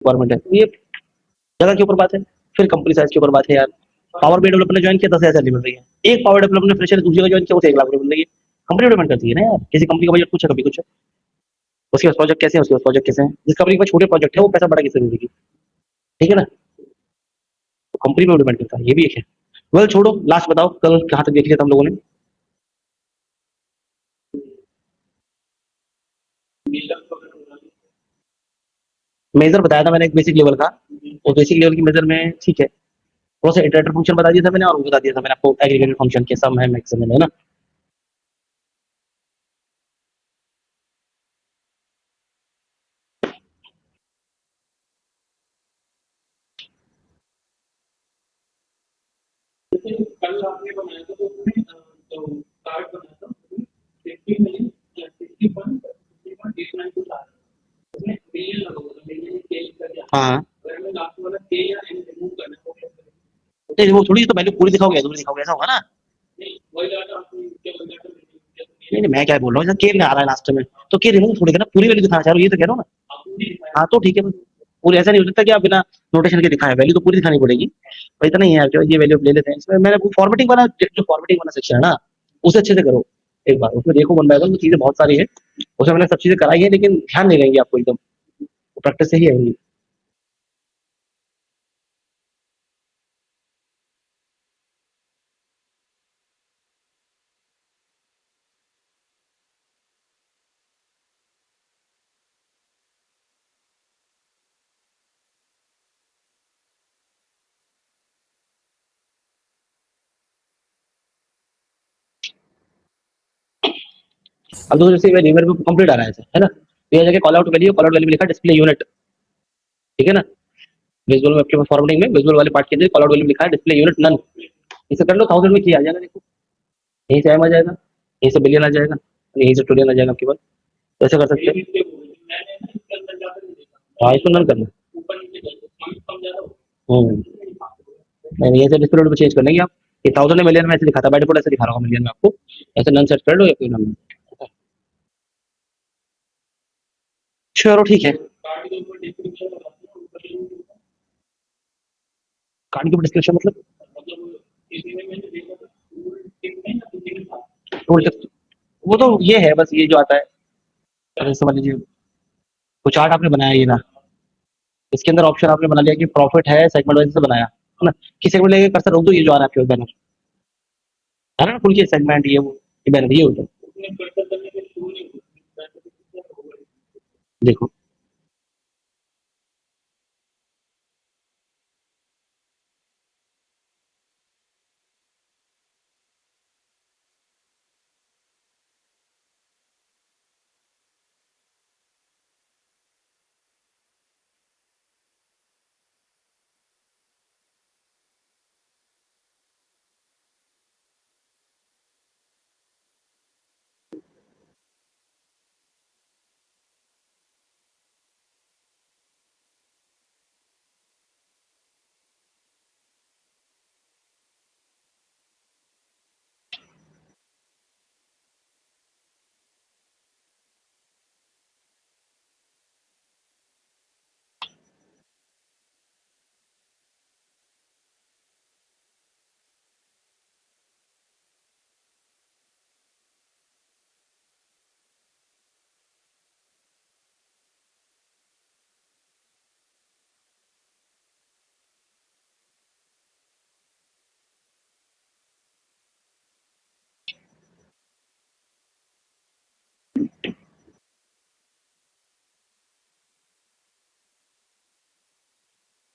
Requirement है। तो ये जगह के ऊपर बात है, फिर कंपनी साइज़ के ऊपर बात है यार। पावर BI डेवलपर ने जॉइन किया 10,000 सैलरी मिल रही है। एक पावर डेवलपर ने फ्रेशर दूसरी जगह जॉइन किया, उसे 1 लाख रुपए मिल रही है। कंपनी डिपेंड करती है ना यार, किसी कंपनी का बजट कुछ है, कभी कुछ है। उसके पास प्रोजेक्ट कैसे हैं, उसके पास प्रोजेक्ट कैसे हैं। जिस कंपनी के पास छोटे प्रोजेक्ट है, वो पैसा बड़ा किससे देगी, ठीक है ना? तो कंपनी पे डिपेंड करता है, ये भी एक है। वेल छोड़ो, लास्ट बताओ कल कहाँ तक देख लिया था हम लोगों ने? मेजर बताया था मैंने एक बेसिक लेवल का, और बेसिक लेवल की मेजर में ठीक है, थोड़ा सा इटरेटर फंक्शन बता दिया था मैंने, और वो बता दिया था मैंने आपको एग्रीगेटेड फंक्शन के सम है, मैक्सिमम है ना। हाँ, नहीं वो थोड़ी तो वैल्यू पूरी दिखाओगे, अधूरी दिखाओगे, ऐसा होगा ना। नहीं नहीं, मैं क्या बोल रहा हूँ, जैसे के में आ रहा है लास्ट में, तो के रिमूव थोड़ी करना, पूरी वैल्यू दिखाना चाह रहा हूँ, ये तो कह रहा हूँ ना। हाँ तो ठीक है, पूरी ऐसा नहीं हो सकता कि आप बिना नोटेशन के दिखाए, वैल्यू तो पूरी दिखानी पड़ेगी। और इतना ही है जो ये वैल्यू ले लेते हैं इसमें। मैंने फॉर्मेटिंग वाला, जो फॉर्मेटिंग वाला सेक्शन है ना, उसे अच्छे से करो एक बार, उसमें देखो वन बाय वन, चीजें बहुत सारी है, उसमें मैंने सब चीजें कराई है, लेकिन ध्यान नहीं रहेंगे आपको एकदम, प्रैक्टिस से ही आएंगी। अब तो जैसे रिवर पे कंप्लीट आ रहा है ना, तो ये जगह कॉल आउट वैल्यू में लिखा डिस्प्ले यूनिट, ठीक है ना। विजुअल में आपके फॉरवर्डिंग में विजुअल वाले पार्ट के लिए कॉल आउट वैल्यू में लिखा है डिस्प्ले यूनिट नन। इसे कर लो, 1000 में किया आ जाएगा, देखो यहीं से टाइम आ जाएगा, यहीं से बिलियन आ जाएगा, यहीं से ट्रिलियन आ जाएगा आपके पास। तो ऐसा कर सकते हैं। हाँ, इसको नन करना। नहीं नहीं, ऐसे डिस्प्ले पे चेंज कर लेंगे आप। ये 1000 मिलियन में ऐसे लिखा था, बाय डिफॉल्ट ऐसे दिखा रहा होगा मिलियन में आपको। ऐसे नन सेट कर लो या कोई नन। चलो ठीक है। कार्ड के ऊपर डिस्क्रिप्शन मतलब टोल टेक्स्ट, वो तो ये है बस, ये जो आता है, अरे समझ लीजिए, वो चार्ट आपने बनाया ये ना, इसके अंदर ऑप्शन आपने बना लिया कि प्रॉफिट है, सेगमेंट वाइज से बनाया है ना। किस सेगमेंट लेके कर्सर रोक दो, ये जो आ रहा है आपके बैनर, है ना, खुल के सेगमेंट, ये बैनर ये होता है, देखो।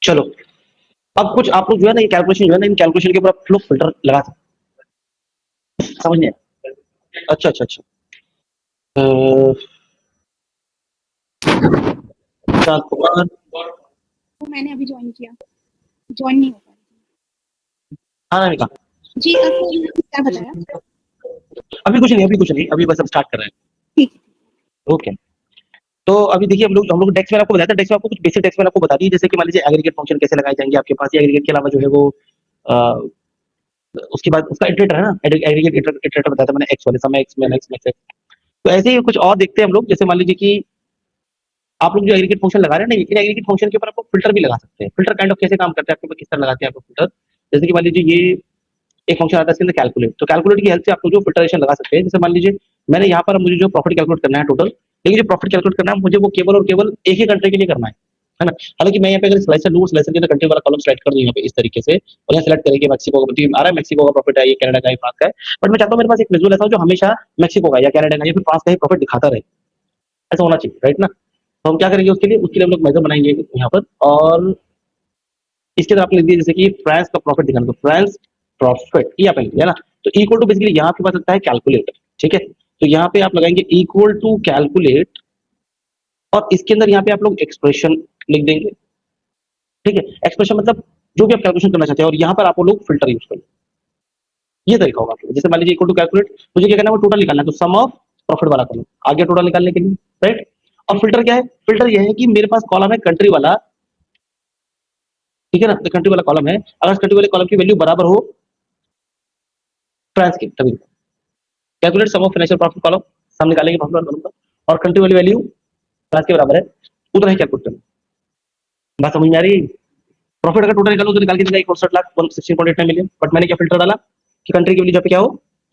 चलो, अब कुछ आप लोग जो है ना, ये कैलकुलेशन जो है ना, इन कैलकुलेशन के ऊपर आप लोग फिल्टर लगा सकते हैं, समझ नहीं आया? अच्छा अच्छा अच्छा। अ, विशाल कुमार। वो मैंने अभी ज्वाइन किया, ज्वाइन नहीं हो पाया। हाँ अनामिका। जी सर, क्या बताया? अभी कुछ नहीं, अभी कुछ नहीं, अभी बस हम स्टार्ट कर रहे ठीक है। हैं। ओके। तो अभी देखिए, हम लोग डेस्क में आपको बताया था, डेस्क में आपको कुछ बेसिक डेस्क में आपको बता दी, जैसे कि मान लीजिए एग्रीगेट फंक्शन कैसे लगाए जाएंगे आपके पास, एग्रीगेट के अलावा जो है वो अ, उसके बाद उसका इटरेटर है ना, एग्रीगेट इटरेटर बताया था मैंने, एक्स वाले समय, एक्स में एक्स में एक्स। तो ऐसे ही कुछ और देखते हैं हम लोग, जैसे मान लीजिए कि आप लोग जो एग्रीगेट फंक्शन लगा रहे हैं ना, इन एग्रीगेट फंक्शन के ऊपर आपको फिल्टर भी लगा सकते हैं। फिल्टर काइंड ऑफ कैसे काम करते हैं, आपके ऊपर किस तरह लगाते हैं आपको फिल्टर। जैसे कि मान लीजिए ये एक फंक्शन आता है इसके अंदर कैलकुलेट, तो कैलकुलेट की हेल्प से आप लोग जो फिल्टरेशन लगा सकते हैं। जैसे मान लीजिए मैंने यहाँ पर मुझे जो प्रॉफिट कैलकुलेट करना है टोटल, लेकिन जो प्रॉफिट कैलकुलेट करना है मुझे वो केवल और केवल एक ही कंट्री के लिए करना है ना। हालांकि मैं यहाँ पे अगर स्लाइसर लूँ, स्लाइसर के अंदर कंट्री वाला कॉलम सेलेक्ट कर दूं यहाँ पे इस तरीके से, और यहाँ सेलेक्ट करेंगे मैक्सिको का आ रहा है, मैक्सिको का प्रॉफिट है, ये कनाडा का है, फ्रांस का है। बट मैं चाहता हूँ मेरे पास एक विजुअल ऐसा हो जो हमेशा मैक्सिको का या कनाडा का या फिर फ्रांस का ही प्रॉफिट दिखाता रहे, ऐसा होना चाहिए, राइट ना। तो हम क्या करेंगे उसके लिए हम लोग मेजर बनाएंगे यहाँ पर, और इसके अंदर आपने लिख दिया जैसे कि फ्रांस का प्रॉफिट दिखाना, तो फ्रांस प्रॉफिट ये आपने लिख दिया ना। तो इक्वल टू बेसिकली यहाँ आपके पास लगता है कैलकुलेट, ठीक है। तो यहाँ पे आप लगाएंगे इक्वल टू कैलकुलेट, और इसके अंदर यहाँ पे आप लोग एक्सप्रेशन लिख देंगे, ठीक है। एक्सप्रेशन मतलब जो भी आप कैलकुलेशन करना चाहते हैं, और यहाँ पर आप लोग फिल्टर यूज करेंगे। ये तरीका होगा आपको। जैसे मान लीजिए इक्वल टू कैलकुलेट, मुझे क्या करना है, वो टोटल निकालना है, तो सम ऑफ प्रॉफिट वाला कॉलम आ गया टोटल निकालने के लिए, राइट। और फिल्टर क्या है, फिल्टर ये है कि मेरे पास कॉलम है कंट्री वाला, ठीक है ना। तो कंट्री वाला कॉलम है, अगर कंट्री वाले कॉलम की वैल्यू बराबर हो फ्रांस की, तभी calculate sum of financial profit column, sum निकालेंगे प्रॉफिट वाले कॉलम का, और कंट्री वाली वैल्यू फ्रांस के बराबर है, उतना ही कैलकुलेट करना। बात समझ में आ रही है। प्रॉफिट अगर टोटल निकालो तो निकाल के देगा 61,16.89 मिलियन, बट मैंने क्या फिल्टर डाला कि कंट्री की वैल्यू जहाँ पे क्या हो,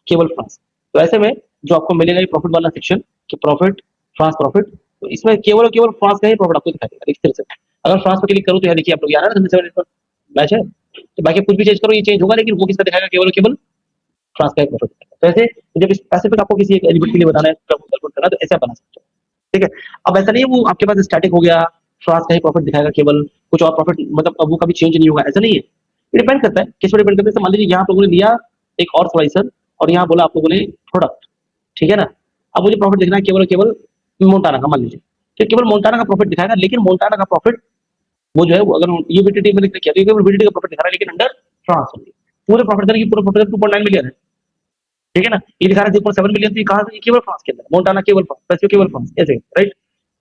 केवल फ्रांस। तो ऐसे में जो आपको मिलेगा ये प्रॉफिट वाला सेक्शन कि प्रॉफिट फ्रांस प्रॉफिट, तो इसमें केवल और केवल फ्रांस का ही प्रॉफिट आपको दिखाई देगा इस तरह से। अगर फ्रांस पर क्लिक करूँ तो यहाँ देखिए आप लोग, यार मैच है, तो बाकी कुछ भी चेंज करो ये चेंज होगा, लेकिन वो किसका दिखाएगा, केवल और केवल फ्रांस का ही प्रॉफिट। तो ऐसे जब स्पेसिफिक आपको किसी एक एलिमेंट के लिए बताना है, कैलकुलेट करना है, तो ऐसे आप बना सकते हो, ठीक है। अब ऐसा नहीं है वो आपके पास स्टैटिक हो गया, फ्रांस का ही प्रॉफिट दिखाएगा केवल, कुछ और प्रॉफिट मतलब अब वो कभी चेंज नहीं होगा, ऐसा नहीं है। ये डिपेंड करता है किस पर डिपेंड करता है। मान लीजिए यहाँ आप लोगों ने लिया एक और स्लाइसर, और यहाँ बोला आप लोगों ने प्रोडक्ट, ठीक है ना। अब मुझे प्रॉफिट दिखना है केवल केवल मोन्टाना का, मान लीजिए तो केवल मोन्टाना का प्रॉफिट दिखाएगा, लेकिन मोन्टाना का प्रॉफिट वो जो है वो, अगर ये बीटीटी में किया तो केवल बीटीटी का प्रॉफिट दिखा रहा है, लेकिन अंडर फ्रांस होंगे पूरे प्रॉफिट की पूरा प्रॉफिट 2.9 मिलियन है, ठीक है ना। ये दिखा रहा है 2.7 मिलियन, तो ये कहाँ से, केवल फ्रांस के अंदर, मोन्टाना केवल फ्रांस, केवल फ्रांस, ऐसे, राइट।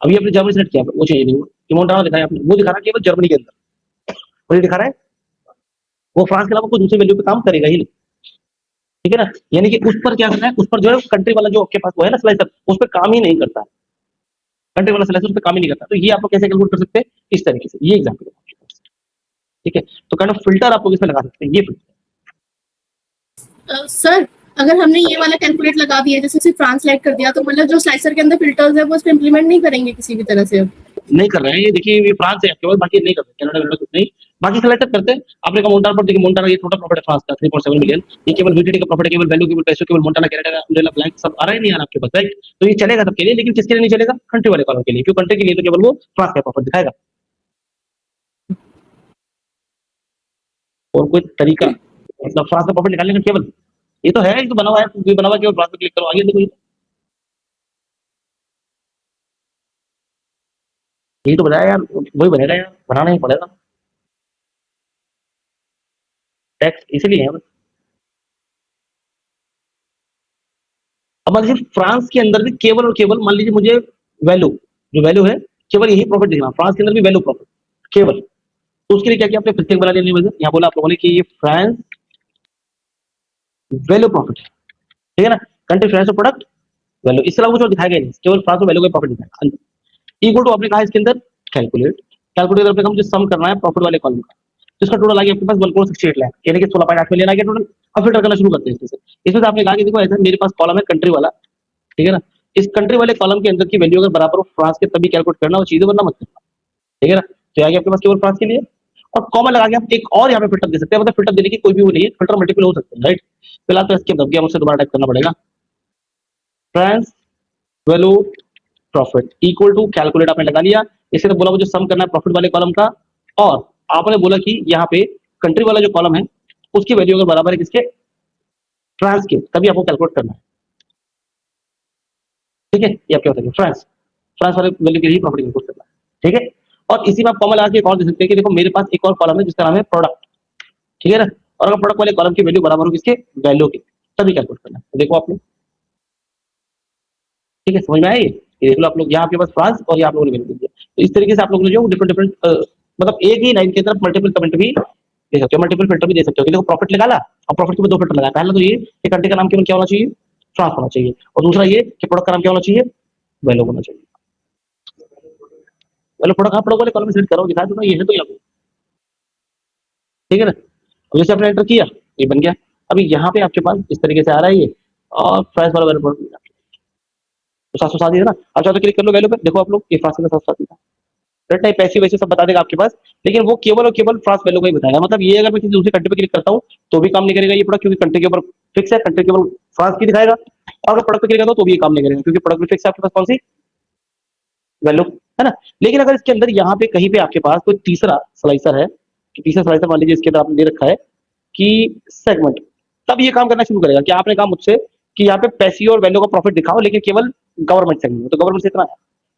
अभी आपने जर्मनी सेलेक्ट किया, वो चाहिए नहीं, वो मोन्टाना दिखाया आपने, वो दिखा रहा है केवल जर्मनी के अंदर, और ये दिखा रहा है वो फ्रांस के अलावा कोई दूसरी वैल्यू पे काम करेगा ही नहीं, ठीक है ना। यानी कि उस पर क्या करना है, उस पर जो है कंट्री वाला जो आपके पास वो है ना स्लाइसर, उस पर काम ही नहीं करता है, कंट्री वाला स्लाइसर उस पर काम ही नहीं करता। तो ये आप लोग कैसे कैलकुलेट कर सकते हैं, इस तरीके से, ये एग्जाम्पल है, ठीक है। तो काइंड ऑफ फिल्टर आप लोग इसमें लगा सकते हैं, ये फिल्टर। सर अगर हमने ये वाला कैलकुलेट लगा दिया, जैसे सिर्फ ट्रांसलेट कर दिया, तो मतलब जो स्लाइसर के अंदर फिल्टर्स है वो इस पे इंप्लीमेंट नहीं करेंगे किसी भी तरह से अब? नहीं कर रहे हैं, ये देखिए ये फ्रांस है आपके पास, बाकी नहीं करते, कनाडा वनाडा कुछ नहीं, बाकी सेलेक्ट करते हैं। आपने कहा मोन्टाना पर, देखिए मोन्टाना ये टोटल प्रॉफिट है फ्रांस का 3.7 मिलियन, ये केवल बीटीटी का प्रॉफिट है, केवल वैल्यू, केवल पैसे, केवल मोन्टाना कनाडा का अम्ब्रेला ब्लैंक सब आ रहा है, नहीं आ रहा आपके पास, राइट। तो ये चलेगा सबके लिए, लेकिन किसके लिए नहीं चलेगा, कंट्री वाले कॉलम के लिए, क्योंकि कंट्री के लिए तो केवल वो फ्रांस का प्रॉफिट दिखाएगा। और कोई तरीका मतलब फ्रांस का प्रॉफिट निकालने का केवल ये तो है, ये तो बना हुआ है, कोई बना हुआ है, केवल फ्रांस पे क्लिक करो, आगे देखो यही तो बताया यार, वही बनेगा यार, बनाना ही पड़ेगा टैक्स, इसीलिए है। अब मान लीजिए फ्रांस के अंदर भी केवल और केवल, मान लीजिए मुझे वैल्यू, जो वैल्यू है केवल यही प्रॉफिट दिखना, फ्रांस के अंदर भी वैल्यू प्रॉफिट केवल। तो उसके लिए क्या किया आपने, फिर से बना लिया वजह, यहाँ बोला आप लोगों ने कि ये फ्रांस वैल्यू प्रॉफिट है, ठीक है ना। कंट्री फ्रांस प्रोडक्ट वैल्यू, इसके अलावा कुछ और दिखाएगा नहीं, केवल फ्रांस में वैल्यू का प्रॉफिट दिखाएगा। इक्वल टू आपने कहा इसके अंदर कैलकुलेट, कैलकुलेट करके हम जो सम करना है प्रॉफिट वाले कॉलम का, जिसका टोटल आ गया आपके पास 1.68 लाख, यानी कि 16.8 मिलियन आ गया टोटल। अब फिल्टर करना शुरू करते हैं इसमें से आपने कहा कि देखो ऐसा मेरे पास कॉलम है कंट्री वाला, ठीक है ना। इस कंट्री वाले कॉलम के अंदर की वैल्यू अगर बराबर हो फ्रांस के, तभी कैलकुलेट करना, वो चीजें वरना मत करना, ठीक है ना। तो आगे आपके पास केवल फ्रांस के लिए, और कॉमन लगा के आप एक और यहाँ पे फिल्टर दे सकते हैं, मतलब फिल्टर देने की कोई भी वो नहीं है, फिल्टर मल्टीपल हो सकते हैं, राइट। फिलहाल तो इसके दब गया, मुझसे दोबारा टाइप करना पड़ेगा, France value profit equal to calculate आपने लगा लिया। इसे तो बोला मुझे सम करना है प्रॉफिट वाले कॉलम का, और आपने बोला कि यहाँ पे कंट्री वाला जो कॉलम है उसकी वैल्यू अगर बराबर है किसके, फ्रांस के, तभी आपको कैलकुलेट करना है, ठीक है। ये आप क्या होता है फ्रांस, फ्रांस वाले वैल्यू के लिए प्रॉफिट कैलकुलेट करना है, ठीक है। और इसी में आप कॉमन लगा के एक और दे सकते हैं कि देखो मेरे पास एक और कॉलम है जिसका नाम है प्रोडक्ट, ठीक है ना। और अगर प्रोडक्ट वाले कॉलम की वैल्यू बराबर हो किसके, वैल्यू के, तभी कैलकुलेट करना है। तो देखो आपने, ठीक है, समझ में आया ये देख लो आप लोग, यहाँ आपके पास फ्रांस और यहाँ आप लोगों ने वैल्यू दिया। तो इस तरीके से आप लोगों ने जो डिफरेंट डिफरेंट मतलब एक ही लाइन की तरफ मल्टीपल कमेंट भी दे सकते हो, मल्टीपल फिल्टर भी दे सकते हो कि देखो प्रॉफिट निकाला, और प्रॉफिट के ऊपर दो फिल्टर लगाया, पहला तो ये कि कंट्री का नाम केवल क्या होना चाहिए, फ्रांस होना चाहिए, और दूसरा ये कि प्रोडक्ट का नाम क्या होना चाहिए, वैल्यू होना चाहिए। मतलब प्रोडक्ट, हाँ प्रोडक्ट वाले कॉलम में सिलेक्ट करो, दिखा दो ना ये है तो यहाँ पे, ठीक है ना। अब जैसे आपने एंटर किया, ये बन गया। अभी यहाँ पे आपके पास इस तरीके से आ रहा है ये, और प्राइस वाला वैल्यू तो 707 है ना। अब चाहो तो क्लिक कर लो वैल्यू पे, देखो आप लोग ये फ्रांस का 707 था। रेट टाइप पैसे वैसे सब बता देगा आपके पास, लेकिन वो केवल और केवल फ्रांस वैल्यू का ही बताएगा। मतलब ये अगर मैं किसी दूसरी कंट्री पे क्लिक करता हूँ तो भी काम नहीं करेगा ये प्रोडक्ट, क्योंकि कंट्री के ऊपर फिक्स है, कंट्री केवल फ्रांस की दिखाएगा। और अगर प्रोडक्ट पे क्लिक करता हूँ तो भी ये काम नहीं करेगा, क्योंकि प्रोडक्ट भी फिक्स है आपके पास कौन सी वैल्यू, है ना। लेकिन अगर इसके अंदर यहाँ पे कहीं पे आपके पास कोई तीसरा स्लाइसर है, कि तीसरा स्लाइसर मान लीजिए इसके अंदर आपने दे रखा है कि सेगमेंट, तब ये काम करना शुरू करेगा कि आपने कहा मुझसे कि यहाँ पे पैसी और वैल्यू का प्रॉफिट दिखाओ, लेकिन केवल गवर्नमेंट सेगमेंट में, तो गवर्नमेंट से इतना है,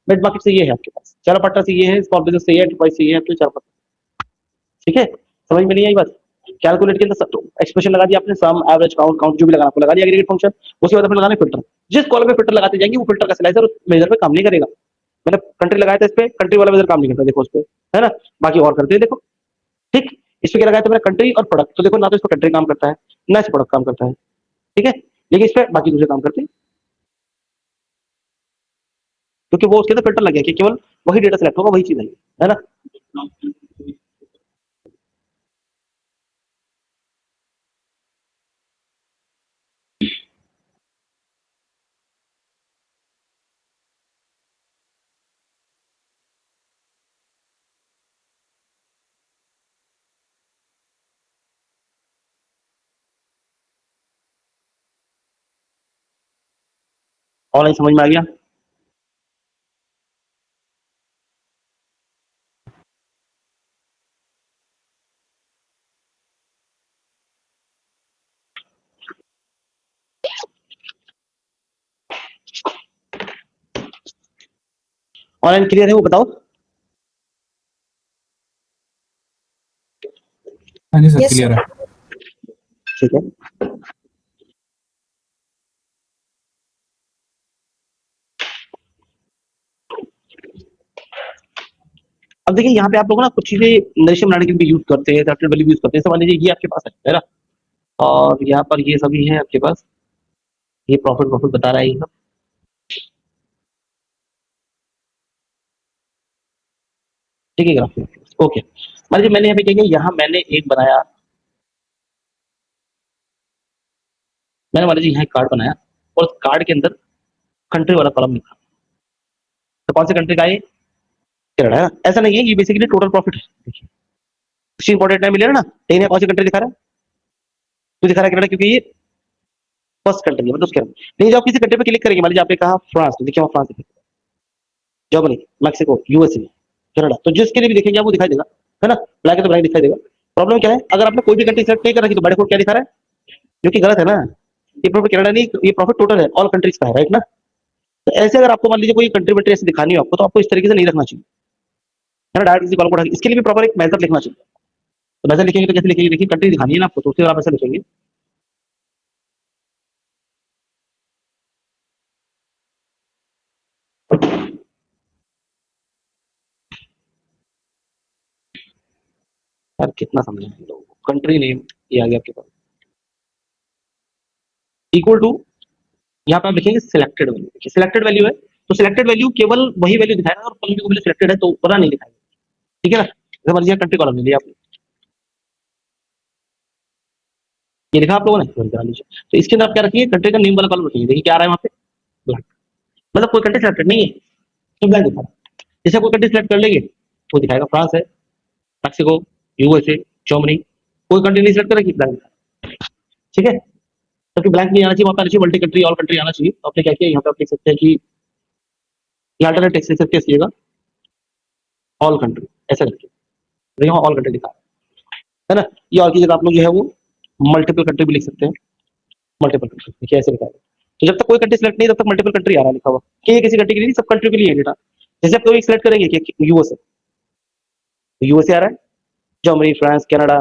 मिड मार्केट से ये है आपके पास, चारा पट्टा से ये है, स्मॉल बिजनेस से ये है, एंटरप्राइज से ये है, तो चार पट्टा, ठीक है। समझ में नहीं आई बात। कैलकुलेट के अंदर एक्सप्रेशन लगा दिया आपने, सम एवरेज काउंट काउंट जो भी लगाना आपको लगा दिया, एग्रीगेट फंक्शन। उसके बाद अपने लगाने फिल्टर, जिस कॉलम में फिल्टर लगाते जाएंगे वो फिल्टर का स्लाइसर उस मेजर पे काम नहीं करेगा। मैंने कंट्री लगाया था, इस पे कंट्री वाला मेजर काम नहीं करता, देखो उस पे, है ना। बाकी और करते हैं देखो, ठीक। इस पे क्या लगाया था मैंने, कंट्री और प्रोडक्ट, तो देखो ना तो इस पर कंट्री काम करता है ना इस प्रोडक्ट काम करता है, ठीक है। लेकिन इस पे बाकी दूसरे काम करते हैं, क्योंकि वो उसके अंदर फिल्टर लग गया कि केवल वही डेटा सेलेक्ट होगा, वही चीज है ना। ऑनलाइन समझ में आ गया। ऑनलाइन क्लियर है वो बताओ। हाँ जी सर, यस क्लियर सर। है। ठीक है। अब देखिए यहाँ पे आप लोग ना कुछ चीजें नरेशन बनाने के लिए यूज करते हैं, वैल्यू यूज करते हैं। मान लीजिए ये आपके पास है ना, और यहाँ पर ये सभी है आपके पास, ये प्रॉफिट प्रॉफिट बता रहा है ये सब, ठीक है ग्राफ, ओके। मान लीजिए मैंने यहाँ पे क्या किया, यहाँ मैंने एक बनाया, मैंने मान लीजिए यहाँ एक कार्ड बनाया, और उस कार्ड के अंदर कंट्री वाला कॉलम लिखा, तो कौन सी कंट्री का है, कनाडा है ना। ऐसा नहीं है, ये बेसिकली टोटल प्रॉफिट है। देखिए इंपॉर्टेंट टाइम मिलेगा ना, लेकिन यहाँ कौन सी कंट्री दिखा रहा है, तो दिखा रहा है कनाडा, क्योंकि ये फर्स्ट कंट्री है, मतलब उसके अंदर। नहीं, जब आप किसी कंट्री पे क्लिक करेंगे, मान लीजिए आपने कहा फ्रांस, तो देखिए वहाँ फ्रांस दिखेगा, जर्मनी, मैक्सिको, यूएसए, कनाडा, तो जिसके लिए भी देखेंगे आप वो दिखाई देगा, है ना। ब्लैक है तो ब्लैक दिखाई देगा। प्रॉब्लम क्या है, अगर आपने कोई भी कंट्री सेलेक्ट नहीं कर रखी तो बाय डिफॉल्ट क्या दिखा रहा है, जो कि गलत है ना। ये प्रॉफिट कनाडा नहीं, ये प्रॉफिट टोटल है, ऑल कंट्रीज का है, राइट ना। तो ऐसे अगर आपको मान लीजिए कोई कंट्री वंट्री ऐसे दिखानी हो आपको, तो आपको इस तरीके से नहीं रखना चाहिए, है ना। डायरेक्ट किसी कॉलम को उठा के, इसके लिए भी प्रॉपर एक मेथड लिखना चाहिए। तो मेथड लिखेंगे तो कैसे लिखेंगे, देखिए कंट्री दिखानी है ना आपको, तो उसके बाद आप ऐसे लिखेंगे, यार कितना समझे हम लोग, कंट्री नेम ये आ गया आपके पास, इक्वल टू, यहाँ पे आप लिखेंगे सिलेक्टेड वैल्यू। देखिए सिलेक्टेड वैल्यू है, तो सिलेक्टेड वैल्यू केवल वही वैल्यू दिखाएगा, और कॉलम की वैल्यू सिलेक्टेड है तो पूरा नहीं दिखाएगा, ठीक है ना। जैसे मान लीजिए कंट्री कॉलम ले लिया आपने, ये लिखा आप लोगों ने, बंद करा लीजिए। तो इसके अंदर आप क्या रखिए, कंट्री का नेम वाला कॉलम रखिए, देखिए क्या आ रहा है वहाँ पे, ब्लैंक। मतलब कोई कंट्री सिलेक्टेड नहीं है तो ब्लैंक दिखा रहा है। जैसे कोई कंट्री सिलेक्ट कर लेंगे वो दिखाएगा फ्रांस है, मैक्सिको, यूएसए, जर्मनी। कोई कंट्री नहीं सिलेक्ट करेगी, ब्लैंक, ठीक है। क्योंकि ब्लैंक नहीं आना चाहिए, वहाँ पे आना चाहिए मल्टी कंट्री, ऑल कंट्री आना चाहिए। तो आपने क्या किया, यहाँ पे आप लिख सकते हैं कि ये अल्टरनेट टेक्स्ट लिख सकते हैं, ऑल कंट्री ऐसा करके, देखिए वहाँ ऑल कंट्री लिखा है ना। ये और की जगह आप लोग जो है वो मल्टीपल कंट्री भी लिख सकते हैं, मल्टीपल कंट्री देखिए ऐसे लिखा है। तो जब तक कोई कंट्री सिलेक्ट नहीं तब तक मल्टीपल कंट्री आ रहा है लिखा हुआ, कि ये किसी कंट्री के लिए नहीं, सब कंट्री के लिए है डेटा। जैसे आप कोई सिलेक्ट करेंगे कि यूएसए, तो यूएसए आ रहा है, जर्मनी, फ्रांस, कनाडा,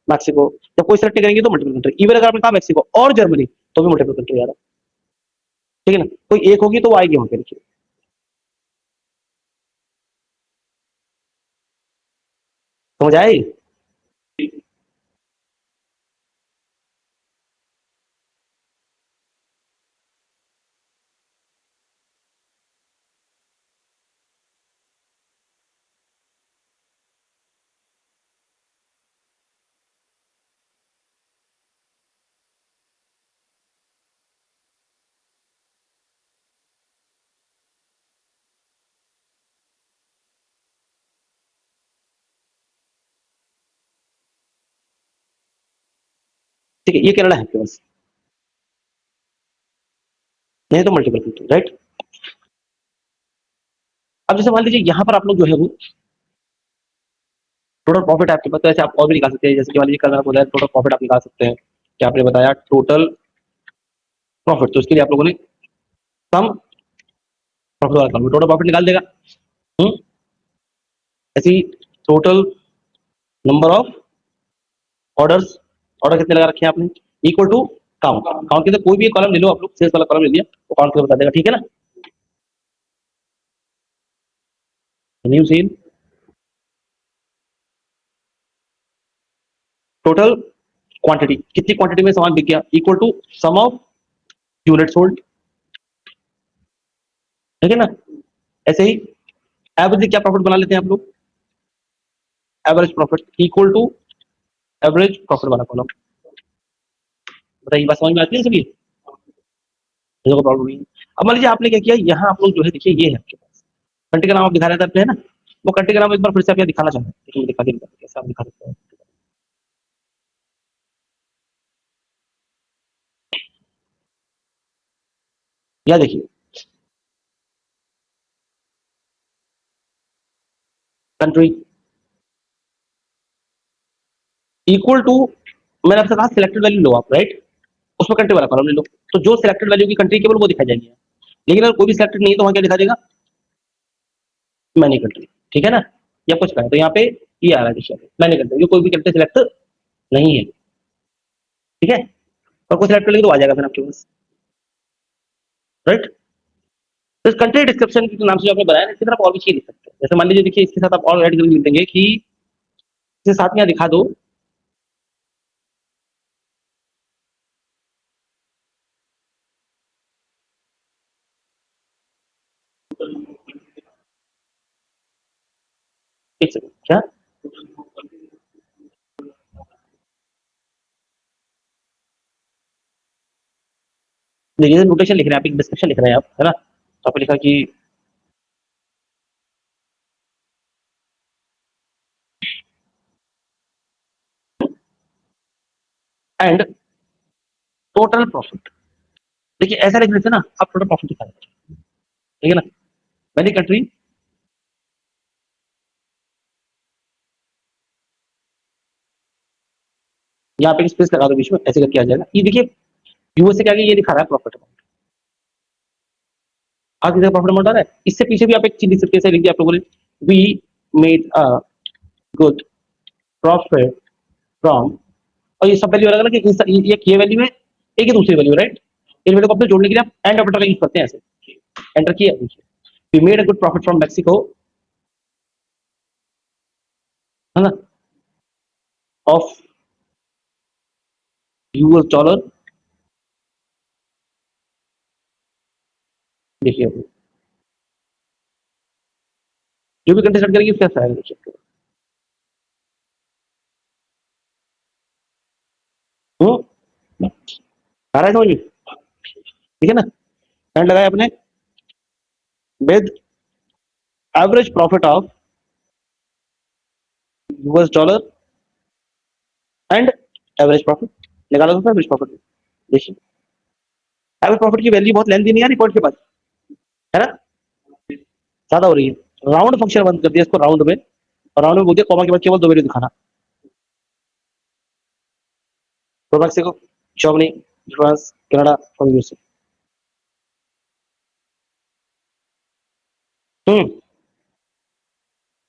मैक्सिको। जब कोई सिलेक्ट करेंगे तो मल्टीपल कंट्री, इवन अगर आपने कहा मैक्सिको और जर्मनी तो भी मल्टीपल कंट्री आ रहा है, ठीक है ना। कोई एक होगी तो वो आएगी वहां पे, देखिए समझ आए। ठीक है, ये कनाडा है आपके पास, नहीं तो मल्टीपल कंट्री, राइट। अब जैसे मान लीजिए यहाँ पर आप लोग जो है वो टोटल प्रॉफिट आपके पास, तो ऐसे आप और भी निकाल सकते हैं, जैसे कि मान लीजिए कल मैंने बोला टोटल प्रॉफिट आप निकाल सकते हैं, क्या आपने बताया टोटल प्रॉफिट, तो इसके लिए आप लोगों ने सम प्रॉफिट वाला कॉलम टोटल प्रॉफिट निकाल देगा। हम्म, ऐसी total number of orders, order कितने लगा रखे हैं आपने, इक्वल टू काउंट, काउंट के कोई भी एक कॉलम ले लो आप लोग, सेल्स वाला कॉलम ले लिया तो काउंट करके बता देगा, ठीक है ना। न्यू सेल टोटल क्वांटिटी, कितनी क्वांटिटी में सामान बिक गया, equal to sum of unit sold, ठीक है ना। ऐसे ही एवरेज क्या प्रॉफिट बना लेते हैं आप लोग, average profit equal to average profit वाला कॉलम। बताइए बात समझ में आती है सभी, मुझे कोई प्रॉब्लम नहीं है। अब मान लीजिए आपने क्या किया, यहाँ आप लोग जो है देखिए ये है आपके पास कंट्री का नाम आप दिखा रहे थे ना, वो कंट्री का नाम एक बार फिर से आप यहाँ दिखाना चाहते हैं, देखिए दिखा देंगे कैसे आप दिखा सकते हैं। या देखिए कंट्री इक्वल टू, मैंने आपसे कहा सिलेक्टेड वैल्यू लो आप, राइट, उसमें कंट्री वाला कॉलम ले लो, तो जो सिलेक्टेड वैल्यू की कंट्री केवल वो दिखाई जाएगी, लेकिन अगर कोई भी सिलेक्टेड नहीं है तो वहां क्या दिखा देगा, मैनी कंट्री, ठीक है ना। या कुछ कहें तो यहाँ पे ये आ रहा है देखिए मैनी कंट्री, ये कोई भी कंट्री सिलेक्ट नहीं है, ठीक है, और कोई सिलेक्ट कर लेंगे तो आ जाएगा फिर आपके पास, राइट। तो इस कंट्री डिस्क्रिप्शन के नाम से जो आपने बनाया इसकी तरफ और भी चीज लिख सकते हैं, जैसे मान लीजिए देखिए इसके साथ आप और ऐड करके लिख देंगे कि इसके साथ में यहाँ दिखा दो एक सेकंड क्या, देखिए नोटेशन लिख रहे हैं आप, एक डिस्क्रिप्शन लिख रहे हैं आप, है ना, तो आपने लिखा कि एंड टोटल प्रॉफिट, देखिए ऐसा लिख देते ना आप, टोटल प्रॉफिट दिखा देते, ठीक है ना। मैनी कंट्री यहाँ पे स्पेस लगा दो बीच में, ऐसे करके आ जाएगा, ये देखिए यूएसए के आगे ये दिखा रहा है प्रॉफिट अमाउंट, आगे जगह प्रॉफिट अमाउंट आ रहा है, इससे पीछे भी आप एक चीज लिख सकते हैं, लिख दिया आप लोगों ने, we made a good profit from, और ये सब वैल्यू अलग अलग है, एक ये वैल्यू है, एक ही दूसरी वैल्यू, राइट। इन वैल्यू को अपने जोड़ने के लिए आप एंड ऑपरेटर का यूज करते हैं, ऐसे एंटर किया, we made a good profit from Mexico, है ना, ऑफ यूएस डॉलर, देखिए जो भी कंट्री सेलेक्ट करेंगे उसके साथ आएगा, देखिए आ रहा है समझ में, ठीक है ना। एंड लगाया आपने with average profit of US dollar and average profit, निकाला था एवरेज प्रॉफिट, देखिए एवरेज प्रॉफिट की वैल्यू बहुत लेंथी नहीं आ रही पॉइंट के पास, है ना, ज्यादा हो रही है, राउंड फंक्शन बंद कर दिया इसको राउंड में, और राउंड में बोल दिया कॉमा के बाद केवल दो वैल्यू दिखाना, तो मैक्सिको, जर्मनी, फ्रांस, कनाडा और USA.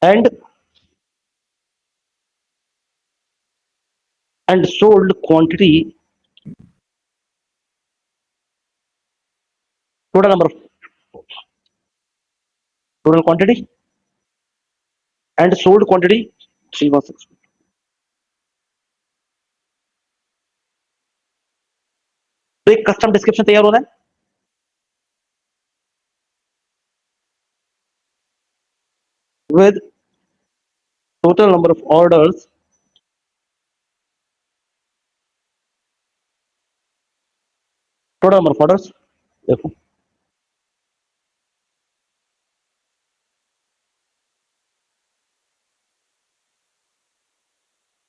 And and sold quantity, total number, total quantity and sold quantity 316, तो एक कस्टम डिस्क्रिप्शन तैयार हो रहा है with total number of orders, total number of orders, देखो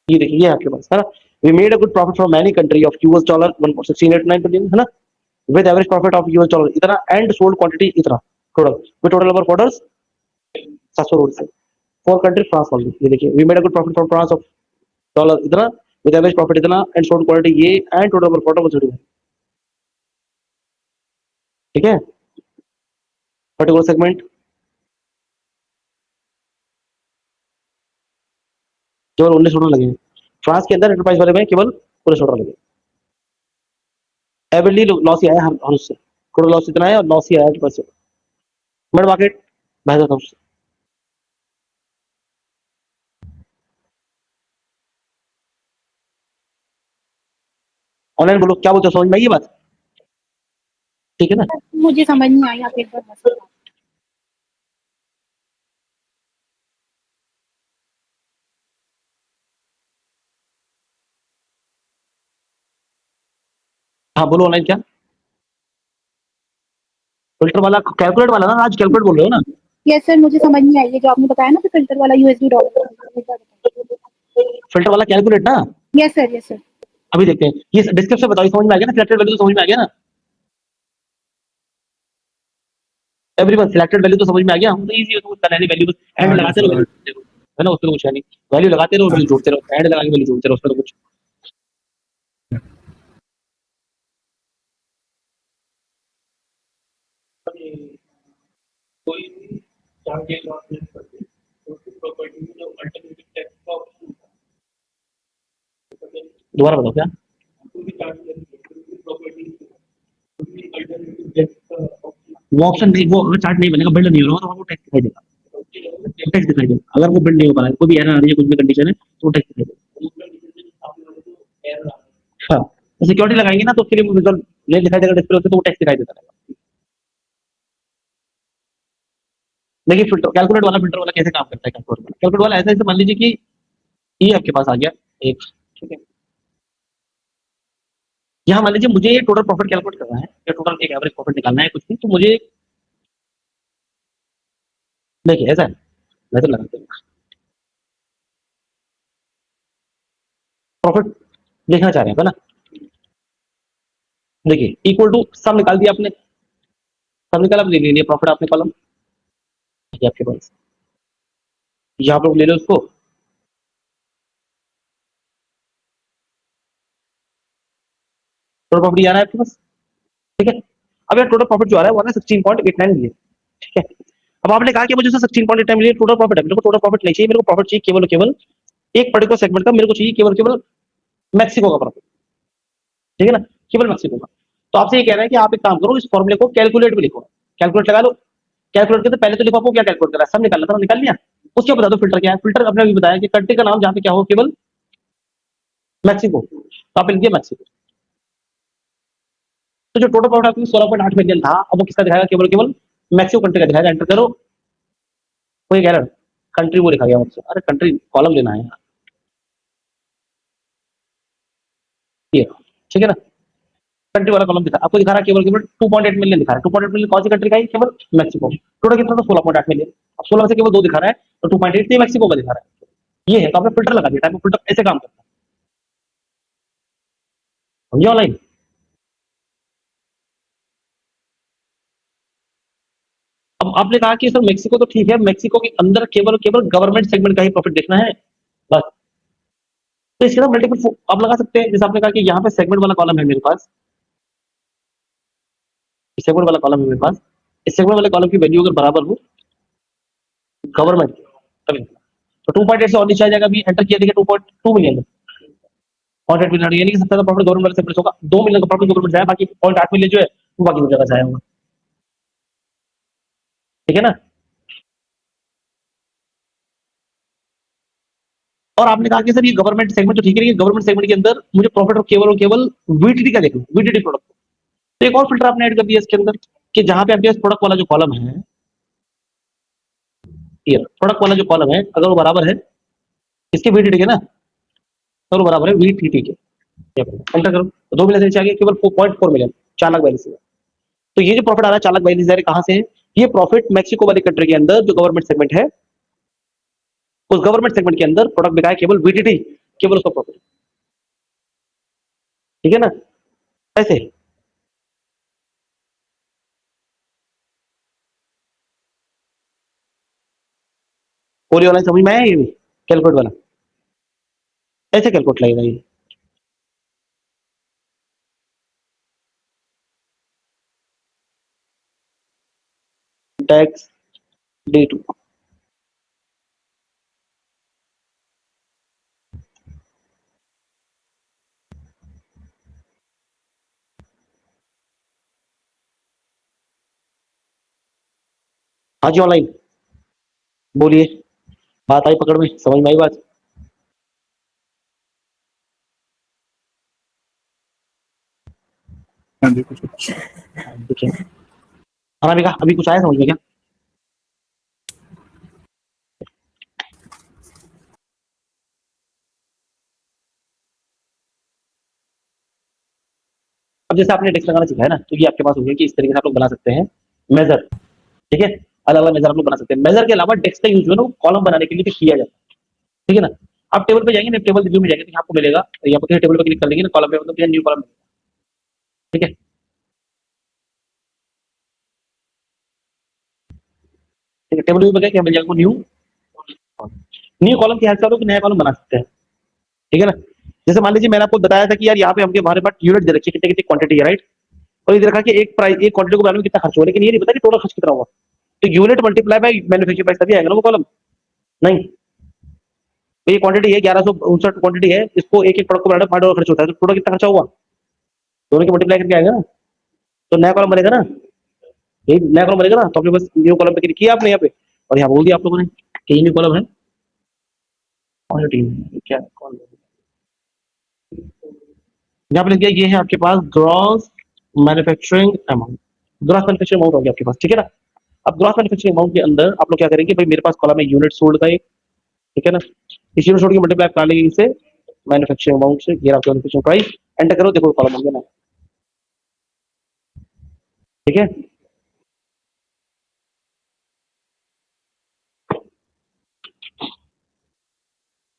ये देखिए ये आपके पास है ना, we made a good profit from many country of US dollar 1.1689 billion, है ना, with average profit of US dollar इतना एंड सोल्ड क्वांटिटी इतना टोटल, with total number of orders 700 crore से। फॉर कंट्री फ्रांस वाली, ये देखिए, we made a good profit from France of dollar इतना, with average profit इतना एंड सोल्ड क्वांटिटी ये and total number of order 131। ठीक है, पर्टिकुलर सेगमेंट केवल 19 ऑर्डर लगे। फ्रांस के अंदर एंटरप्राइज वाले में केवल 19 ऑर्डर लगे। एवरेजली लॉस ही आया हर उससे, टोटल लॉस इतना है और लॉस ही आया 20%। मिड मार्केट 22 था उससे। ऑनलाइन बोलो क्या बोलते हो, समझ में आई ये बात? ठीक है ना। मुझे समझ नहीं आई, आप एक बार बता। हाँ बोलो, ऑनलाइन क्या? फिल्टर वाला कैलकुलेट वाला ना, आज कैलकुलेट बोल रहे हो ना? यस सर, मुझे समझ नहीं आई ये जो आपने बताया ना, फिल्टर वाला यूएसडी डॉलर। फिल्टर वाला कैलकुलेट ना, यस सर, यस सर। अभी देखते हैं। ये डिस्क्रिप्शन बताओ, समझ में आ गया ना? सिलेक्टेड वैल्यू तो समझ में आ गया ना? एवरीवन सिलेक्टेड वैल्यू तो समझ में आ गया। हम तो इजी है, तो करने वैल्यू एंड लगाते रहो, है ना, उसमें तो कुछ है नहीं। वैल्यू लगाते रहो, वैल्यू जोड़ते रहो, एंड लगा के वैल्यू जोड़ते रहो, उसमें तो कुछ। कोई भी टारगेट लॉस करते हैं तो प्रॉपर्टी में जो अल्टरनेटिव टैक्स का ऑप्शन होता है, दोबारा बताओ क्या? कोई भी टारगेट प्रॉपर्टी अल्टरनेटिव टैक्स का वो ऑप्शन नहीं, वो चार्ट नहीं बनेगा, बिल्ड नहीं हो रहा, तो वो टैक्स दिखाई देगा, टैक्स दिखाई देगा। अगर वो बिल्ड नहीं हो पा रहा है, कोई भी एरर आ रही है, कुछ भी कंडीशन है, तो वो टैक्स दिखाई देगा। हाँ, सिक्योरिटी लगाएंगे ना, तो उसके लिए वो रिजल्ट नहीं दिखाई देगा डिस्प्ले होते, तो वो टैक्स दिखाई देता रहेगा। देखिए फिल्टर कैलकुलेट वाला, फिल्टर वाला कैसे काम करता है? कैलकुलेट वाला ऐसा, जैसे मान लीजिए कि ये आपके पास आ गया एक, ठीक है, यहाँ मान लीजिए मुझे टोटल प्रॉफिट कैलकुलेट करना है, या टोटल एक एवरेज प्रॉफिट निकालना है कुछ भी, तो मुझे देखिए ऐसा है, मैं तो लगाते हैं प्रॉफिट देखना चाह रहे हैं, है ना? देखिए इक्वल टू सब निकाल दिया आपने, सब निकाला, आप ले लीजिए प्रॉफिट आपने कॉलम, ये आपके पास, यहाँ पे ले लो उसको, टोटल प्रॉफिट आ रहा है आपके पास, ठीक है। अब यार टोटल प्रॉफिट जो आ रहा है वो आ रहा है 16.89 मिलियन, ठीक है। अब आपने कहा कि मुझे 16.89 मिलियन टोटल प्रॉफिट है, मेरे को टोटल प्रॉफिट नहीं चाहिए, मेरे को प्रॉफिट चाहिए केवल और केवल एक पर्टिकुलर सेगमेंट का, मेरे को चाहिए केवल केवल मैक्सिको का प्रॉफिट, ठीक है ना, केवल मैक्सिको का। तो आपसे ये कह रहा है कि आप एक काम करो, इस फॉर्मूले को कैलकुलेट में लिखो, कैलकुलेट लगा लो। कैलकुलेट करते पहले तो लिखो आपको क्या कैलकुलेट करा है, सब निकालना था, निकाल लिया। उसके बता दो फिल्टर क्या है। फिल्टर आपने अभी बताया कि कंट्री का नाम जहाँ पे क्या हो, केवल मैक्सिको, तो आप लिख दिया मैक्सिको। तो जो टोटल प्रॉफिट आपकी 16.8 मिलियन था, अब वो किसका दिखाएगा? केवल केवल मैक्सिको कंट्री का दिखाएगा। एंटर करो, कोई कह रहा है कंट्री वो लिखा गया मुझसे, अरे कंट्री कॉलम लेना है ये, ठीक है ना। कंट्री वाला कॉलम दिखा, आपको दिखा रहा है केवल केवल 2.8 मिलियन दिखा रहा है। 2.8 मिलियन कौन सी कंट्री का है? केवल मैक्सिको। टोटल कितना था? 16.8 मिलियन। अब 16 में से केवल 2 दिखा रहा है, तो 2.8 तो मैक्सिको का दिखा रहा है। ये है, तो आपने फिल्टर लगा दिया। टाइप फिल्टर ऐसे काम करता है, समझे ऑनलाइन? अब आपने कहा कि सर मैक्सिको तो ठीक है, मैक्सिको के अंदर केवल केवल गवर्नमेंट सेगमेंट का ही प्रॉफिट देखना है बस। तो इसके साथ मल्टीपल आप लगा सकते हैं, जैसे आपने कहा कि यहाँ पे सेगमेंट वाला कॉलम है मेरे पास, सेगमेंट वाला कॉलम है मेरे पास, इस सेगमेंट वाले कॉलम की वैल्यू अगर बराबर हो गवर्नमेंट, तभी तो 2.8 से और नीचे आ जाएगा। अभी एंटर किया, देखिए 2.2 मिलियन, 0.8 मिलियन, यानी कि सबसे ज्यादा प्रॉफिट गवर्नमेंट वाले सेगमेंट होगा। 2 मिलियन का प्रॉफिट गवर्नमेंट जाए, बाकी 0.8 मिलियन जो है वो बाकी जगह जाया होगा, ठीक है ना। और आपने कहा कि सर ये गवर्नमेंट सेगमेंट तो ठीक है, गवर्नमेंट सेगमेंट के अंदर मुझे प्रॉफिट और केवल वीटीडी का देखना, वीटीडी प्रोडक्ट। तो एक और फिल्टर आपने ऐड कर दिया इसके अंदर, कि जहां पे आपके पास प्रोडक्ट वाला जो कॉलम है, ये प्रोडक्ट वाला जो कॉलम है, अगर वो बराबर है इसके वीटीडी के ना, अगर वो बराबर है वीटीडी के, एंटर करो तो 2 मिलियन से नीचे आ गया केवल 4.4 मिलियन, 4,42,000। तो ये जो प्रॉफिट आ रहा है 4,42,000 कहां से है? ये प्रॉफिट मैक्सिको वाली कंट्री के अंदर जो गवर्नमेंट सेगमेंट है, उस गवर्नमेंट सेगमेंट के अंदर प्रोडक्ट बिका है केवल वीटीटी, केवल उसका प्रॉफिट। ठीक है ना, ऐसे पूरी ऑनलाइन समझ में आया ये भी कैलकुलेट वाला, ऐसे कैलकुलेट लगेगा ये। टैक्स D2, हाँ जी ऑनलाइन, बोलिए, बात आई पकड़ में, समझ में आई बात। हाँ जी कुछ देखिए अनामिका अभी कुछ आया समझ में क्या? अब जैसे आपने डेस्क लगाना सीखा है ना, तो ये आपके पास हो गया कि इस तरीके से आप लोग बना सकते हैं मेजर, ठीक है, अलग अलग मेजर आप लोग बना सकते हैं। मेजर के अलावा डेस्क का यूज जो है ना कॉलम बनाने के लिए भी किया जाता है, ठीक है ना। आप टेबल पे जाएंगे ना, टेबल व्यू में जाएंगे तो आपको मिलेगा, यहाँ पर टेबल पे क्लिक कर लेंगे ना, कॉलम पे मतलब न्यू कॉलम, ठीक है, ठीक है, टेबल व्यू में गए क्या मिल जाएगा न्यू, न्यू कॉलम की हेल्प से आप लोग नया कॉलम बना सकते हैं, ठीक है ना। जैसे मान लीजिए मैंने आपको बताया था कि यार यहाँ पे हमके हमारे पास यूनिट दे रखी है, कितने कितनी क्वांटिटी है, राइट, और ये रखा कि एक प्राइस एक क्वांटिटी को बनाने में कितना खर्च हुआ, लेकिन ये नहीं पता कि टोटल खर्च कितना हुआ। तो unit multiply by manufacturing price तभी आएगा ना वो कॉलम, नहीं। तो ये क्वांटिटी है 1159 क्वांटिटी है, इसको एक एक प्रोडक्ट को बनाने में $5 खर्च होता है, तो टोटल कितना खर्चा हुआ, दोनों के मल्टीप्लाई करके आएगा ना, तो नया कॉलम बनेगा ना, यही नया कॉलम बनेगा ना। तो आपने बस न्यू कॉलम पे क्लिक किया आपने यहाँ पे, और यहाँ बोल दिया आप लोगों ने कि ये न्यू कॉलम है, और ये टीम क्या है कौन, यहाँ पे लिख दिया ये है आपके पास gross manufacturing amount, gross manufacturing amount हो गया आपके पास, ठीक है ना। अब ग्रॉस मैन्युफैक्चरिंग अमाउंट के अंदर आप लोग क्या करेंगे, भाई मेरे पास कॉलम है यूनिट सोल्ड का एक, ठीक है ना, इस यूनिट सोल्ड की मल्टीप्लाई करा लेंगे इसे मैन्युफैक्चरिंग अमाउंट से, ये आपका मैन्युफैक्चरिंग प्राइस, एंटर करो, देखो कॉलम हो गया ना, ठीक है।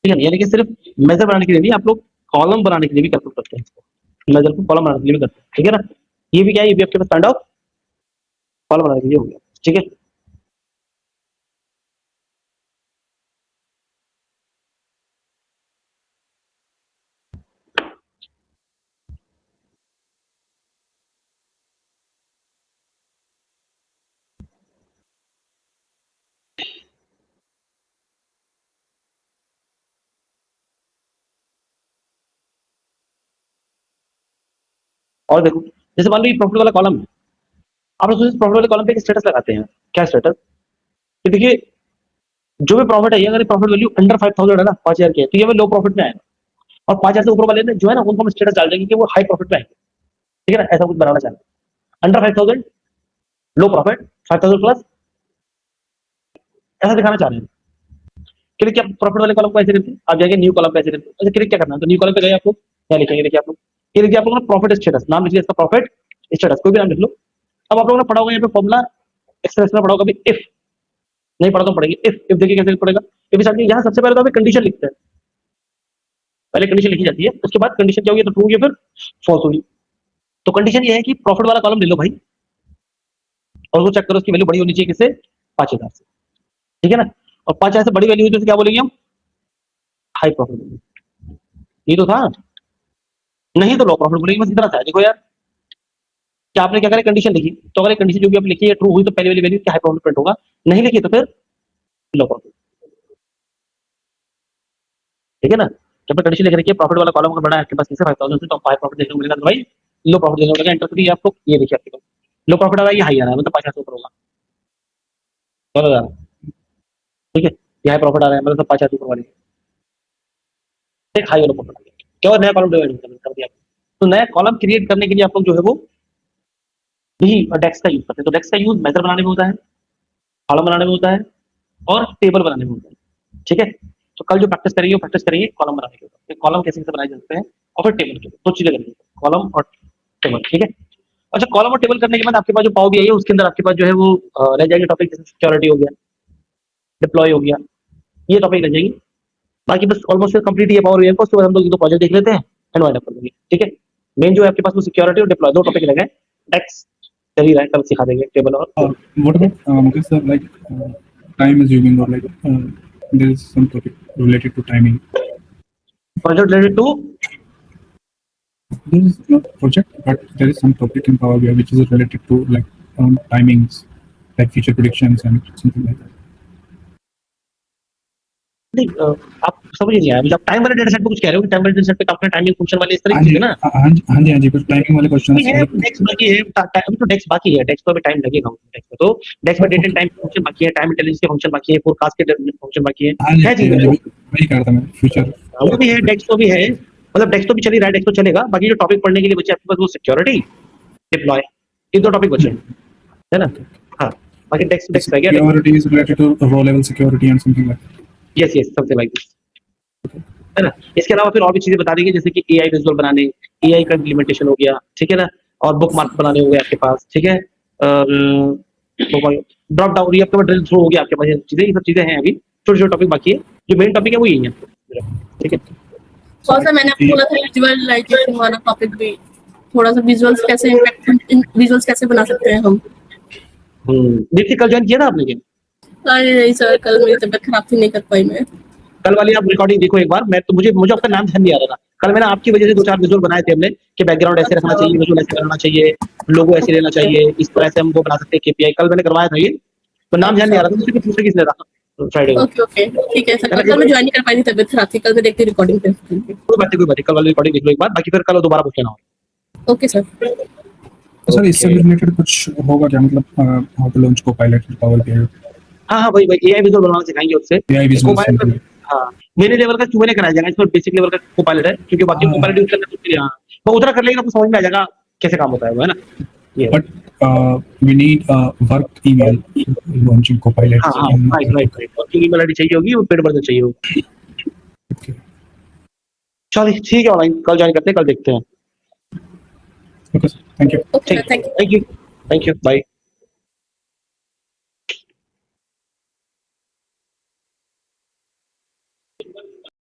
ठीक है, यानी कि सिर्फ मेजर बनाने के लिए नहीं, आप लोग कॉलम बनाने के लिए भी कैलकुलेट करते हैं इसको, मेजर को कॉलम बनाने के लिए भी करते हैं, ठीक है ना। ये भी क्या है, ये भी आपके पास काइंड ऑफ कॉलम बनाने के लिए हो गया, ठीक है। और देखो जैसे मान लो ये प्रॉफिट वाला कॉलम है, आप लोग प्रॉफिट वाले कॉलम पे एक स्टेटस लगाते हैं, क्या स्टेटस, कि देखिए जो भी प्रॉफिट है, ये अगर प्रॉफिट वैल्यू अंडर 5000 है ना, 5000 की है, तो ये लो प्रॉफिट में आएगा, और 5000 से ऊपर वाले ने जो है ना उनको हम स्टेटस डाल देंगे कि वो हाई प्रॉफिट में आएंगे, ठीक है ना, ऐसा कुछ बनाना चाहते हैं। अंडर 5000 लो प्रॉफिट, 5000 प्लस, ऐसा दिखाना चाह रहे हैं। क्लिक क्या प्रॉफिट वाले कॉलम को ऐसे करके आप जाएंगे न्यू कॉलम पे ऐसे करके, अच्छा क्लिक क्या करना है, तो न्यू कॉलम पे गए आप लोग, क्या लिखेंगे देखिए आप लोग, ये लिखिए आप लोग ना प्रॉफिट स्टेटस, नाम लिखिए इसका प्रॉफिट स्टेटस, कोई भी नाम लिख लो। अब आप लोगों ने पढ़ा होगा यहाँ पे फॉर्मूला, एक्सप्रेस में पढ़ा होगा, इफ नहीं पढ़ा तो पढ़ेंगे, इफ देखिए कैसे पड़ेगा, इफ यहाँ सबसे पहले तो आप कंडीशन लिखते हैं, पहले कंडीशन लिखी जाती है, उसके बाद कंडीशन क्या होगी, तो ट्रू होगी फिर फॉल्स होगी। तो कंडीशन ये है कि प्रॉफिट वाला कॉलम ले लो भाई, और वो चेक करो उसकी वैल्यू बड़ी होनी चाहिए किससे, 5000 से, ठीक है ना। और 5000 से बड़ी वैल्यू हुई तो क्या बोलेंगे हम, हाई प्रॉफिट, ये तो था, नहीं तो लो प्रॉफिट बोलेंगे, बस इतना था। देखो यार क्या आपने क्या करा, कंडीशन लिखी, तो अगर कंडीशन जो भी आप लिखी है ट्रू हुई तो पहले वाली वैल्यू क्या हाई प्रॉफिट प्रिंट होगा, नहीं लिखी तो फिर लो प्रॉफिट, ठीक है ना। जब कंडीशन लिख रखी है प्रॉफिट वाला कॉलम अगर बड़ा है आपके पास, जैसे 5000 से, तो हाई प्रॉफिट देखने को मिलेगा, तो भाई लो प्रॉफिट देखने को मिलेगा, एंटर करिए आपको, ये देखिए आपके पास लो प्रॉफिट आ रहा है, ये हाई आ रहा है, मतलब 50 से ऊपर होगा, चलो यार, ठीक है, ये हाई प्रॉफिट आ रहा है मतलब 50 से ऊपर वाली, एक हाई वाला प्रॉफिट आ गया, क्या हुआ, नया कॉलम डिवाइड कर दिया। तो नया कॉलम क्रिएट करने के लिए आप लोग जो है वो यही डेक्स का यूज करते हैं। तो डेक्स का यूज मेजर बनाने में होता है, कॉलम बनाने में होता है, और टेबल बनाने में होता है, ठीक है। तो कल जो प्रैक्टिस करेंगे वो प्रैक्टिस करेंगे कॉलम बनाने के ऊपर, कॉलम कैसे कैसे बनाए जाते हैं, और फिर टेबल के ऊपर, दो चीजें करेंगे, कॉलम और टेबल, ठीक है। अच्छा कॉलम और टेबल करने के बाद आपके पास जो पावर बीआई है उसके अंदर आपके पास जो है वो रह जाएगी टॉपिक, जैसे सिक्योरिटी हो गया, डिप्लॉय हो गया, ये टॉपिक रह जाएगी। बाकी बस ऑलमोस्ट कंप्लीट ये पावर बीआई को, उसके बाद हम लोग ये दो प्रोजेक्ट देख लेते हैं एंड वाइंड अप कर देंगे, ठीक है। मेन जो है आपके पास वो सिक्योरिटी और डिप्लॉय, दो टॉपिक लगे हैं। डेक्स चल ही रहा है, कल सिखा देंगे टेबल और What about okay, sir, like time assuming or like there is some topic related to timing. Project related to There is not project, but there is some topic in Power BI which is related to like timings, like feature predictions and something like that. नहीं आप समझ नहीं आया मुझे। आप time वाले data set पे कुछ कह रहे हो कि टाइम वाले डेटा सेट पे आपने टाइमिंग फंक्शन वाले इस तरह हाँ की जी, चीजें ना हाँ जी, कुछ टाइमिंग वाले क्वेश्चन है। डेक्स बाकी है, अभी तो डेक्स बाकी है, डेक्स पे अभी टाइम लगेगा डेक्स पे। तो डेक्स पे डेट एंड टाइम फंक्शन बाकी है, टाइम इंटेलिजेंस के फंक्शन बाकी है, फोरकास्ट के फंक्शन बाकी है हाँ जी, चीजें वही करता मैं फ्यूचर। वो भी है, डेक्स तो भी है, मतलब डेक्स तो भी चल ही रहा है, डेक्स तो चलेगा। बाकी जो टॉपिक पढ़ने के लिए बचे आपके पास वो सिक्योरिटी, डिप्लॉय, ये दो टॉपिक बचे है ना। हाँ बाकी डेक्स डेक्स रह गया। Security is related to row level security and something like that. Yes yes something like this है ना। इसके अलावा फिर और भी चीजें बता देंगे जैसे कि एआई विजुअल बनाने, एआई का इम्प्लीमेंटेशन हो गया, ठीक है ना, और बुक मार्क बनाने हो गए आपके पास, ठीक है, और ड्रॉप डाउन, ये आपके पास ड्रिल थ्रू हो गया आपके पास, ये चीजें, ये सब चीजें हैं। अभी छोटे छोटे टॉपिक बाकी है, जो मेन टॉपिक है वो यही है, ठीक है। और सर मैंने आपको बोला था विजुअलाइजेशन वाला टॉपिक भी, थोड़ा सा विजुअल्स कैसे इम्पैक्ट, विजुअल्स कैसे बना सकते हैं हम। दीप्ति कल ज्वाइन किया ना आपने? अरे नहीं सर, कल मेरी तबीयत खराब थी, नहीं कर पाई मैं। कल वाली आप रिकॉर्डिंग देखो एक बार। मैं तो मुझे आपका नाम ध्यान नहीं आ रहा था। कल मैंने आपकी वजह से 2-4 विजुअल बनाए थे हमने कि बैकग्राउंड ऐसे रखना चाहिए, विजुअल ऐसे करना चाहिए, लोगो ऐसे लेना चाहिए, इस तरह से हम वो बना सकते हैं केपीआई। कल मैंने करवाया था ये, तो नाम ध्यान नहीं आ रहा था मुझे कि दूसरे किसने रहा फ्राइडे को। ओके ओके ठीक है सर, कल मैं ज्वाइन नहीं कर पाई थी, तबीयत खराब थी। कल मैं देखती रिकॉर्डिंग पे। कोई बात नहीं, कल वाली रिकॉर्डिंग देख लो एक बार, बाकी फिर कल दोबारा पूछ लेना। Okay sir. सर इससे रिलेटेड कुछ होगा क्या, मतलब how to launch Copilot with Power BI? हाँ वही एआई विजुअल बनाना सिखाएंगे उससे। एआई विजुअल, हाँ मेरे लेवल का क्यों नहीं कराया जाएगा, इसमें बेसिक लेवल का कोपायलट है, क्योंकि बाकी कोपायलट यूज करने के लिए हाँ वो उतना कर लेंगे, आपको समझ में आ जाएगा कैसे काम होता है वो, है ना। But we need work email launching Copilot. हाँ राइट वर्किंग ईमेल आईडी चाहिए होगी, वो पेड वर्जन चाहिए होगी। चलिए ठीक है, ऑनलाइन कल ज्वाइन करते हैं, कल देखते हैं। Okay sir, thank you. Okay thank you. Thank you bye.